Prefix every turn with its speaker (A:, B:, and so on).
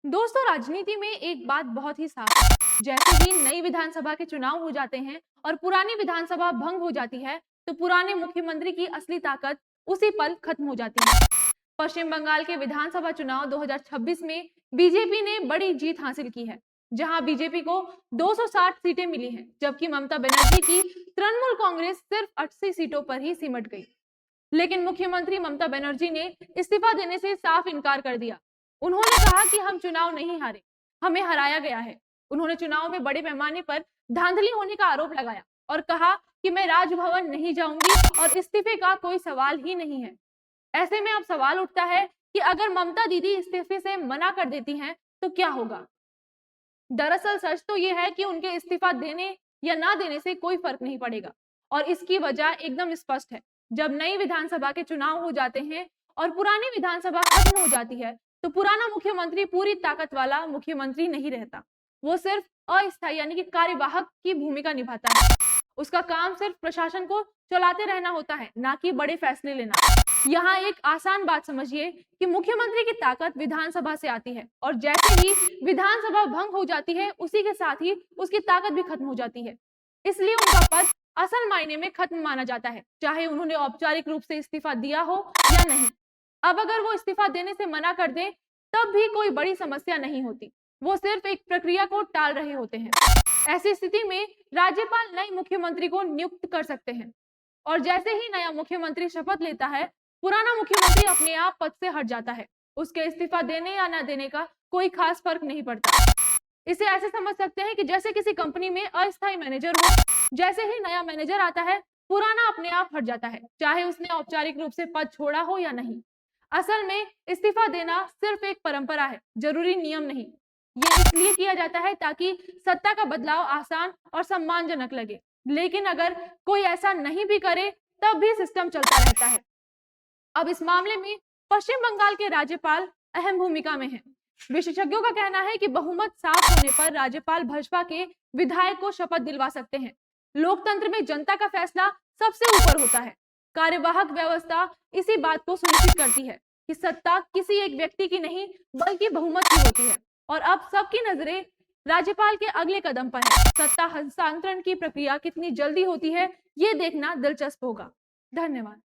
A: दोस्तों, राजनीति में एक बात बहुत ही साफ है। जैसे ही नई विधानसभा के चुनाव हो जाते हैं और पुरानी विधानसभा भंग हो जाती है, तो पुराने मुख्यमंत्री की असली ताकत उसी पल खत्म हो जाती है। पश्चिम बंगाल के विधानसभा चुनाव 2026 में बीजेपी ने बड़ी जीत हासिल की है, जहां बीजेपी को 260 सीटें मिली हैं, जबकि ममता बनर्जी की तृणमूल कांग्रेस सिर्फ 80 सीटों पर ही सिमट गई। लेकिन मुख्यमंत्री ममता बनर्जी ने इस्तीफा देने से साफ इनकार कर दिया। उन्होंने कहा कि हम चुनाव नहीं हारे, हमें हराया गया है। उन्होंने चुनाव में बड़े पैमाने पर धांधली होने का आरोप लगाया और कहा कि मैं राजभवन नहीं जाऊंगी और इस्तीफे का कोई सवाल ही नहीं है। ऐसे में अब सवाल उठता है कि अगर ममता दीदी इस्तीफे से मना कर देती हैं तो क्या होगा। दरअसल सच तो यह है कि उनके इस्तीफा देने या ना देने से कोई फर्क नहीं पड़ेगा और इसकी वजह एकदम स्पष्ट है। जब नई विधानसभा के चुनाव हो जाते हैं और पुरानी विधानसभा खत्म हो जाती है, तो पुराना मुख्यमंत्री पूरी ताकत वाला मुख्यमंत्री नहीं रहता। वो सिर्फ अस्थायी यानी कि कार्यवाहक की भूमिका निभाता है। उसका काम सिर्फ प्रशासन को चलाते रहना होता है, ना कि बड़े फैसले लेना। यहाँ एक आसान बात समझिए कि मुख्यमंत्री की ताकत विधानसभा से आती है और जैसे ही विधानसभा भंग हो जाती है, उसी के साथ ही उसकी ताकत भी खत्म हो जाती है। इसलिए उनका पद असल मायने में खत्म माना जाता है, चाहे उन्होंने औपचारिक रूप से इस्तीफा दिया हो या नहीं। अब अगर वो इस्तीफा देने से मना कर दें, तब भी कोई बड़ी समस्या नहीं होती। वो सिर्फ एक प्रक्रिया को टाल रहे होते हैं। ऐसी स्थिति में राज्यपाल नए मुख्यमंत्री को नियुक्त कर सकते हैं और जैसे ही नया मुख्यमंत्री शपथ लेता है, पुराना मुख्यमंत्री अपने आप पद से हट जाता है। उसके इस्तीफा देने या न देने का कोई खास फर्क नहीं पड़ता। इसे ऐसे समझ सकते हैं कि जैसे किसी कंपनी में अस्थायी मैनेजर हो, जैसे ही नया मैनेजर आता है, पुराना अपने आप हट जाता है, चाहे उसने औपचारिक रूप से पद छोड़ा हो या नहीं। असल में इस्तीफा देना सिर्फ एक परंपरा है, जरूरी नियम नहीं। ये इसलिए किया जाता है ताकि सत्ता का बदलाव आसान और सम्मानजनक लगे। लेकिन अगर कोई ऐसा नहीं भी करे, तब भी सिस्टम चलता रहता है। अब इस मामले में पश्चिम बंगाल के राज्यपाल अहम भूमिका में हैं। विशेषज्ञों का कहना है कि बहुमत साफ होने पर राज्यपाल भाजपा के विधायक को शपथ दिलवा सकते हैं। लोकतंत्र में जनता का फैसला सबसे ऊपर होता है। कार्यवाहक व्यवस्था इसी बात को सुनिश्चित करती है कि सत्ता किसी एक व्यक्ति की नहीं, बल्कि बहुमत की होती है। और अब सबकी नजरें राज्यपाल के अगले कदम पर है। सत्ता हस्तांतरण की प्रक्रिया कितनी जल्दी होती है, ये देखना दिलचस्प होगा। धन्यवाद।